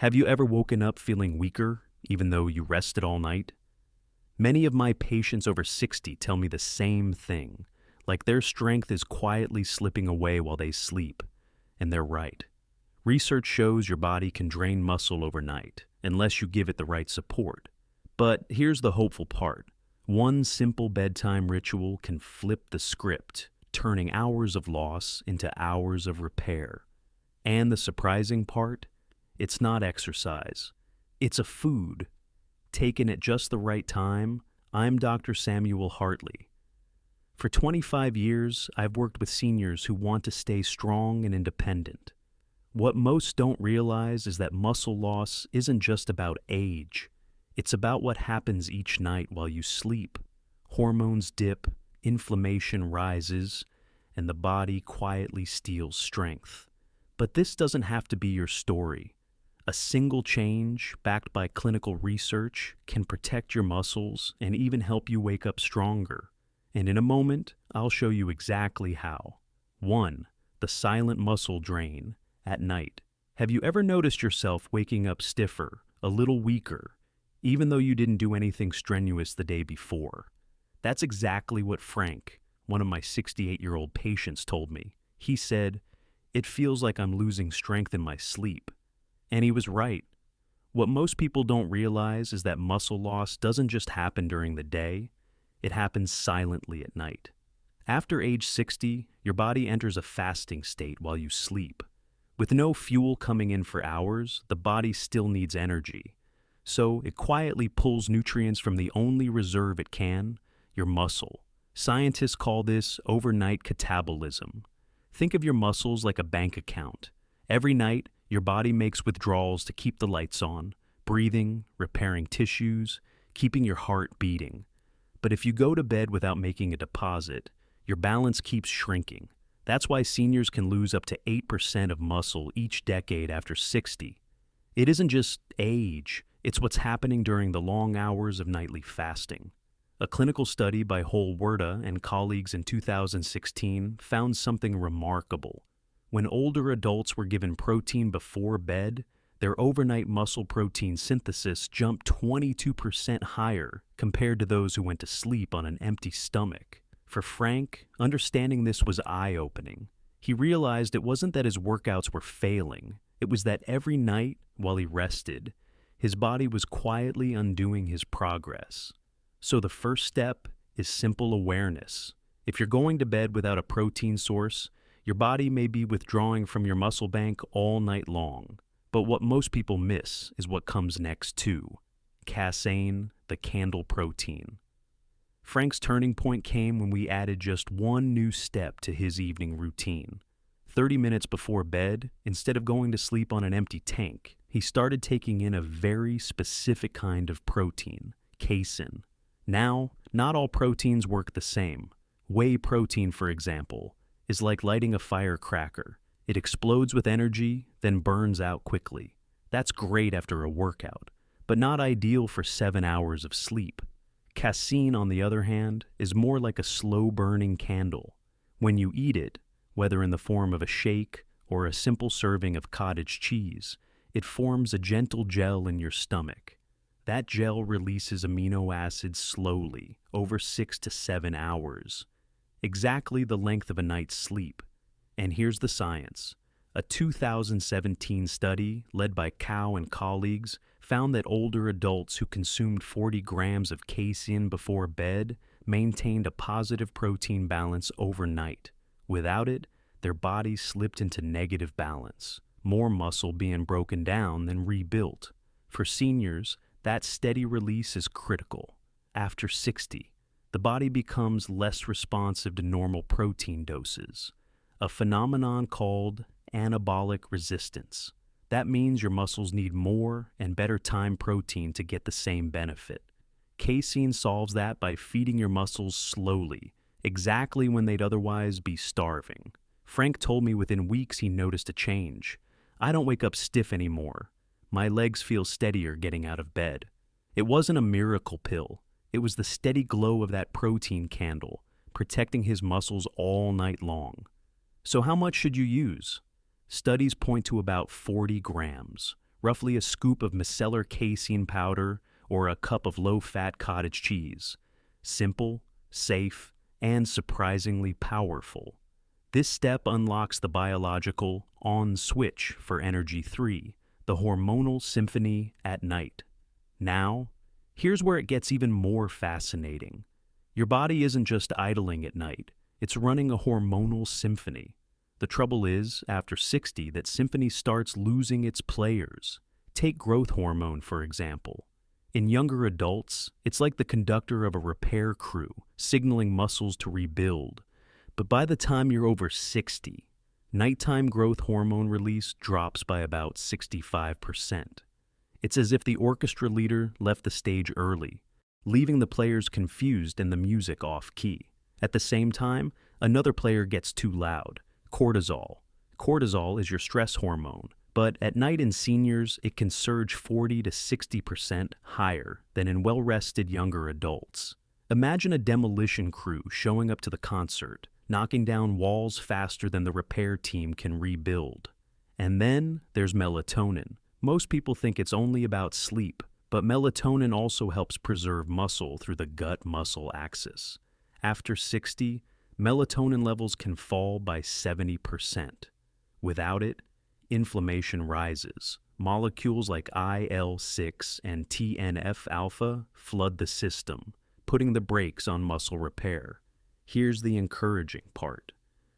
Have you ever woken up feeling weaker, even though you rested all night? Many of my patients over 60 tell me the same thing, like their strength is quietly slipping away while they sleep. And they're right. Research shows your body can drain muscle overnight, unless you give it the right support. But here's the hopeful part. One simple bedtime ritual can flip the script, turning hours of loss into hours of repair. And the surprising part? It's not exercise. It's a food. Taken at just the right time, I'm Dr. Samuel Hartley. For 25 years, I've worked with seniors who want to stay strong and independent. What most don't realize is that muscle loss isn't just about age. It's about what happens each night while you sleep. Hormones dip, inflammation rises, and the body quietly steals strength. But this doesn't have to be your story. A single change, backed by clinical research, can protect your muscles and even help you wake up stronger. And in a moment, I'll show you exactly how. 1. The silent muscle drain at night. Have you ever noticed yourself waking up stiffer, a little weaker, even though you didn't do anything strenuous the day before? That's exactly what Frank, one of my 68-year-old patients, told me. He said, "It feels like I'm losing strength in my sleep." And he was right. What most people don't realize is that muscle loss doesn't just happen during the day, it happens silently at night. After age 60, your body enters a fasting state while you sleep. With no fuel coming in for hours, the body still needs energy. So it quietly pulls nutrients from the only reserve it can, your muscle. Scientists call this overnight catabolism. Think of your muscles like a bank account. Every night, your body makes withdrawals to keep the lights on, breathing, repairing tissues, keeping your heart beating. But if you go to bed without making a deposit, your balance keeps shrinking. That's why seniors can lose up to 8% of muscle each decade after 60. It isn't just age, it's what's happening during the long hours of nightly fasting. A clinical study by Walnuts and colleagues in 2016 found something remarkable. When older adults were given protein before bed, their overnight muscle protein synthesis jumped 22% higher compared to those who went to sleep on an empty stomach. For Frank, understanding this was eye-opening. He realized it wasn't that his workouts were failing, it was that every night, while he rested, his body was quietly undoing his progress. So the first step is simple awareness. If you're going to bed without a protein source, your body may be withdrawing from your muscle bank all night long. But what most people miss is what comes next too. Casein, the candle protein. Frank's turning point came when we added just one new step to his evening routine. 30 minutes before bed, instead of going to sleep on an empty tank, he started taking in a very specific kind of protein, casein. Now, not all proteins work the same. Whey protein, for example, is like lighting a firecracker. It explodes with energy, then burns out quickly. That's great after a workout, but not ideal for 7 hours of sleep. Casein, on the other hand, is more like a slow-burning candle. When you eat it, whether in the form of a shake or a simple serving of cottage cheese, it forms a gentle gel in your stomach. That gel releases amino acids slowly, over 6 to 7 hours. Exactly the length of a night's sleep. And here's the science. A 2017 study led by Cow and colleagues found that older adults who consumed 40 grams of casein before bed maintained a positive protein balance overnight. Without it, their bodies slipped into negative balance, more muscle being broken down than rebuilt. For seniors, that steady release is critical. After 60, the body becomes less responsive to normal protein doses, a phenomenon called anabolic resistance. That means your muscles need more and better time protein to get the same benefit. Casein solves that by feeding your muscles slowly, exactly when they'd otherwise be starving. Frank told me within weeks he noticed a change. I don't wake up stiff anymore. My legs feel steadier getting out of bed. It wasn't a miracle pill. It was the steady glow of that protein candle, protecting his muscles all night long. So how much should you use? Studies point to about 40 grams. roughly a scoop of micellar casein powder or a cup of low-fat cottage cheese. Simple, safe, and surprisingly powerful. This step unlocks the biological on switch for Energy 3, the hormonal symphony at night. Now, here's where it gets even more fascinating. Your body isn't just idling at night, it's running a hormonal symphony. The trouble is, after 60, that symphony starts losing its players. Take growth hormone, for example. In younger adults, it's like the conductor of a repair crew, signaling muscles to rebuild. But by the time you're over 60, nighttime growth hormone release drops by about 65%. It's as if the orchestra leader left the stage early, leaving the players confused and the music off-key. At the same time, another player gets too loud. Cortisol. Cortisol is your stress hormone, but at night in seniors, it can surge 40 to 60% higher than in well-rested younger adults. Imagine a demolition crew showing up to the concert, knocking down walls faster than the repair team can rebuild. And then there's melatonin. Most people think it's only about sleep, but melatonin also helps preserve muscle through the gut-muscle axis. After 60, melatonin levels can fall by 70%. Without it, inflammation rises. Molecules like IL-6 and TNF-alpha flood the system, putting the brakes on muscle repair. Here's the encouraging part.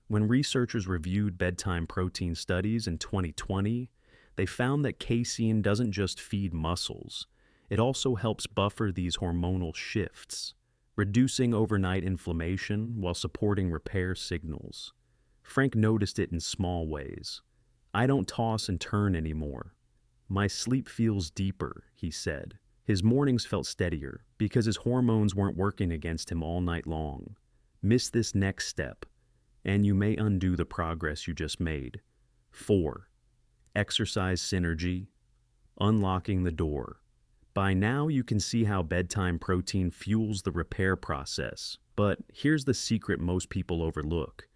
When researchers reviewed bedtime protein studies in 2020, they found that casein doesn't just feed muscles, it also helps buffer these hormonal shifts, reducing overnight inflammation while supporting repair signals. Frank noticed it in small ways. "I don't toss and turn anymore. My sleep feels deeper," he said. His mornings felt steadier because his hormones weren't working against him all night long. Miss this next step, and you may undo the progress you just made. 4. Exercise synergy, unlocking the door. By now, you can see how bedtime protein fuels the repair process, but here's the secret most people overlook.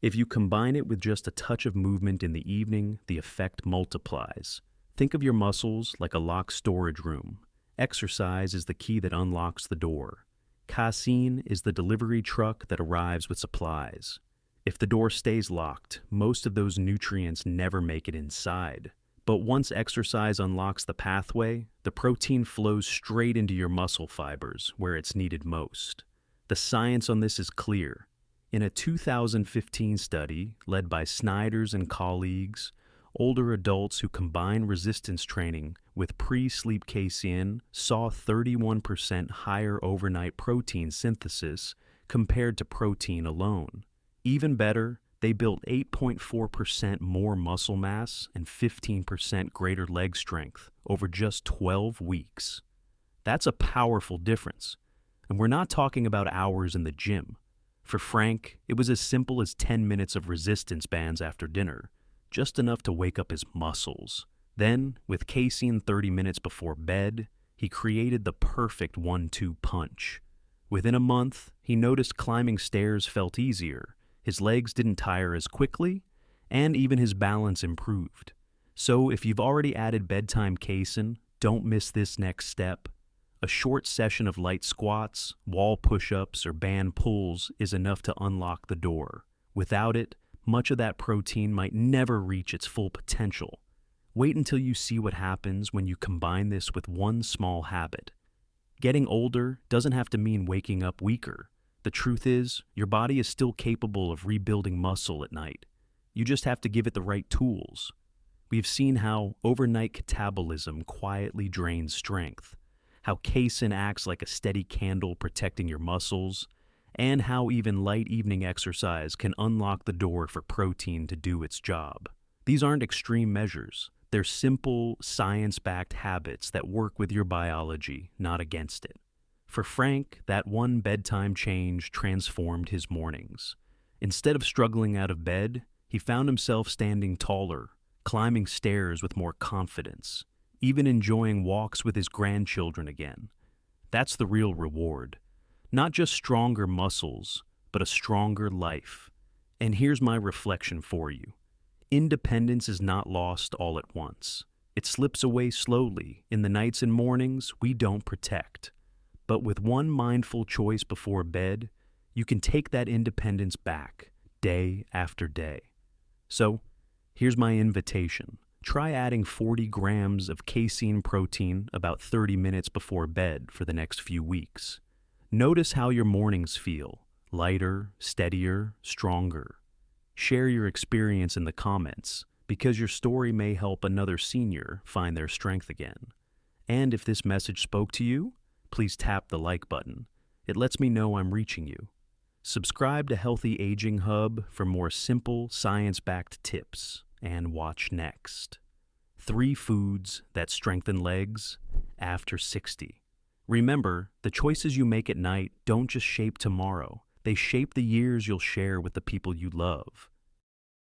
If you combine it with just a touch of movement in the evening, the effect multiplies. Think of your muscles like a locked storage room. Exercise is the key that unlocks the door. Casein is the delivery truck that arrives with supplies. If the door stays locked, most of those nutrients never make it inside. But once exercise unlocks the pathway, the protein flows straight into your muscle fibers where it's needed most. The science on this is clear. In a 2015 study led by Snyder's and colleagues, older adults who combined resistance training with pre-sleep casein saw 31% higher overnight protein synthesis compared to protein alone. Even better, they built 8.4% more muscle mass and 15% greater leg strength over just 12 weeks. That's a powerful difference. And we're not talking about hours in the gym. For Frank, it was as simple as 10 minutes of resistance bands after dinner, just enough to wake up his muscles. Then, with casein 30 minutes before bed, he created the perfect 1-2 punch. Within a month, he noticed climbing stairs felt easier, his legs didn't tire as quickly, and even his balance improved. So if you've already added bedtime casein, don't miss this next step. A short session of light squats, wall push-ups, or band pulls is enough to unlock the door. Without it, much of that protein might never reach its full potential. Wait until you see what happens when you combine this with one small habit. Getting older doesn't have to mean waking up weaker. The truth is, your body is still capable of rebuilding muscle at night. You just have to give it the right tools. We've seen how overnight catabolism quietly drains strength, how casein acts like a steady candle protecting your muscles, and how even light evening exercise can unlock the door for protein to do its job. These aren't extreme measures. They're simple, science-backed habits that work with your biology, not against it. For Frank, that one bedtime change transformed his mornings. Instead of struggling out of bed, he found himself standing taller, climbing stairs with more confidence, even enjoying walks with his grandchildren again. That's the real reward. Not just stronger muscles, but a stronger life. And here's my reflection for you. Independence is not lost all at once. It slips away slowly. In the nights and mornings, we don't protect. But with one mindful choice before bed, you can take that independence back, day after day. So, here's my invitation. Try adding 40 grams of casein protein about 30 minutes before bed for the next few weeks. Notice how your mornings feel, lighter, steadier, stronger. Share your experience in the comments, because your story may help another senior find their strength again. And if this message spoke to you, please tap the like button. It lets me know I'm reaching you. Subscribe to Healthy Aging Hub for more simple, science-backed tips. And watch next. 3 foods that strengthen legs after 60. Remember, the choices you make at night don't just shape tomorrow. They shape the years you'll share with the people you love.